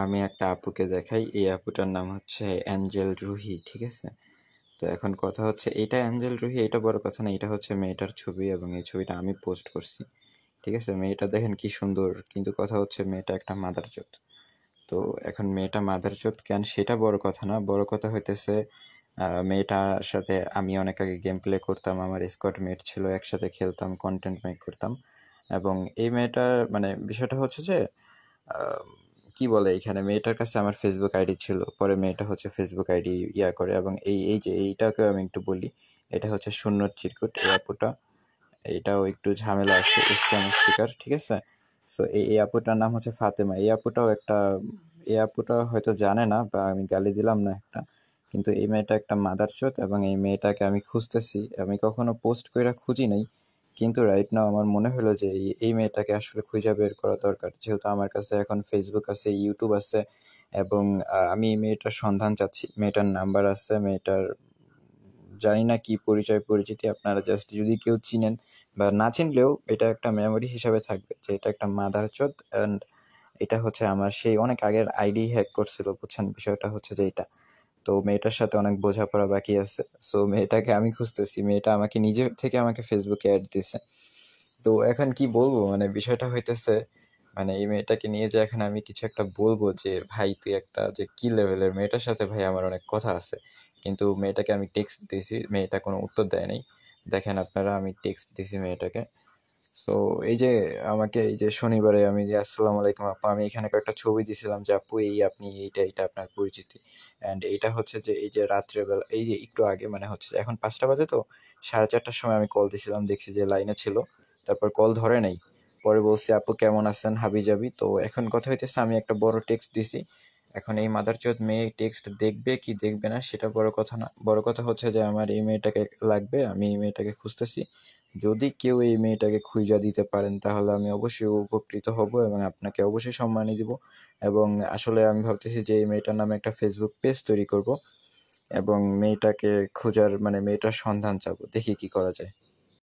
আমি একটা আপুকে দেখাই। এই আপুটার নাম হচ্ছে অ্যাঞ্জেল রুহি, ঠিক আছে? তো এখন কথা হচ্ছে, এটা অ্যাঞ্জেল রুহি, এটা বড় কথা না, এটা হচ্ছে মেয়েটার ছবি এবং এই ছবিটা আমি পোস্ট করছি, ঠিক আছে? মেয়েটা দেখেন কি সুন্দর, কিন্তু কথা হচ্ছে মেয়েটা একটা মাদারচোদ। তো এখন মেয়েটা মাদারচোদ কেন সেটা বড় কথা না, বড় কথা হইতেছে মেয়েটার সাথে আমি অনেক আগে গেম প্লে করতাম, আমার স্কোয়াড মেট ছিল, একসাথে খেলতাম, কন্টেন্ট মেক করতাম। এবং এই মেয়েটার মানে বিষয়টা হচ্ছে যে আহ, কি বলে, এখানে মেয়েটার কাছে আমার ফেসবুক আইডি ছিল, পরে মেয়েটা হচ্ছে ফেসবুক আইডি করে। এবং এই এই যে এইটাকে আমি একটু বলি, এটা হচ্ছে শূন্যর চিরকুট, এই আপুটা, এইটাও একটু ঝামেলা আছে, স্ক্যামের শিকার, ঠিক আছে? সো এই আপুটার নাম হচ্ছে ফাতেমা। এই আপুটাও একটা, এই আপুটা হয়তো জানে না বা আমি গালি দিলাম না একটা, কিন্তু এই মেয়েটা একটা মাদারচোদ এবং এই মেয়েটাকে আমি খুঁজতেছি। আমি কখনো পোস্ট কইরা খুঁজি নাই, কিন্তু রাইট নাও আমার মনে হলো যে এই মেয়েটাকে আসলে খুঁজে বের করা দরকার, যেহেতু আমার কাছে এখন ফেসবুক আছে, ইউটিউব আছে। এবং আমি এই মেয়েটার সন্ধান চাচ্ছি, মেয়েটার নাম্বার আছে, মেয়েটার জানি না কি পরিচয় পরিচিতি, আপনারা জাস্ট যদি কেউ চিনেন বা না চিনলেও এটা একটা মেমোরি হিসাবে থাকবে যে এটা একটা মাদারচোদ। অ্যান্ড এটা হচ্ছে আমার সেই অনেক আগের আইডি হ্যাক করছিল, বুঝছেন? বিষয়টা হচ্ছে যে এটা, তো মেয়েটার সাথে অনেক বোঝাপড়া বাকি আছে। সো মেয়েটাকে আমি খুঁজতেছি, মেয়েটা আমাকে নিজে থেকে আমাকে ফেসবুকে অ্যাড দিছে। তো এখন কি বলবো, মানে বিষয়টা হইতেছে, মানে এই মেয়েটাকে নিয়ে যে এখন আমি কিছু একটা বলবো যে ভাই তুই একটা যে কি লেভেলের, মেয়েটার সাথে ভাই আমার অনেক কথা আছে। কিন্তু মেয়েটাকে আমি টেক্সট দিয়েছি, মেয়েটা কোনো উত্তর দেয় নাই। দেখেন আপনারা, আমি টেক্সট দিয়েছি মেয়েটাকে। তো এই যে আমাকে এই যে শনিবারে আমি যে আসসালামু আলাইকুম আপু, আমি এখানে একটা ছবি দিছিলাম যে আপু এই আপনি এইটা এইটা আপনার পরিচিতি। অ্যান্ড এইটা হচ্ছে যে এই যে রাত্রেবেলা, এই যে একটু আগে, মানে হচ্ছে যে এখন 5টা বাজে, তো 4:30টার সময় আমি কল দিছিলাম, দেখছি যে লাইনে ছিল, তারপর কল ধরে নাই। পরে বলছি আপু কেমন আছেন হাবি যাবি। তো এখন কথা হইতেছে আমি একটা বড় টেক্সট দিছি। এখন এই মাদারচোদ মেয়ে টেক্সট দেখবে কি দেখবে না সেটা বড় কথা না, বড় কথা হচ্ছে যে আমার এই মেয়েটাকে লাগবে, আমি এই মেয়েটাকে খুঁজতেছি। যদি কেউ এই মেয়েটাকে খুঁজা দিতে পারেন তাহলে আমি অবশ্যই উপকৃত হব এবং আপনাকে অবশ্যই সম্মানী দিব। এবং আসলে আমি ভাবতেছি যে এই মেয়েটার নামে একটা ফেসবুক পেজ তৈরি করব এবং মেয়েটাকে খোঁজার মানে মেয়েটার সন্ধান চাবো, দেখি কি করা যায়।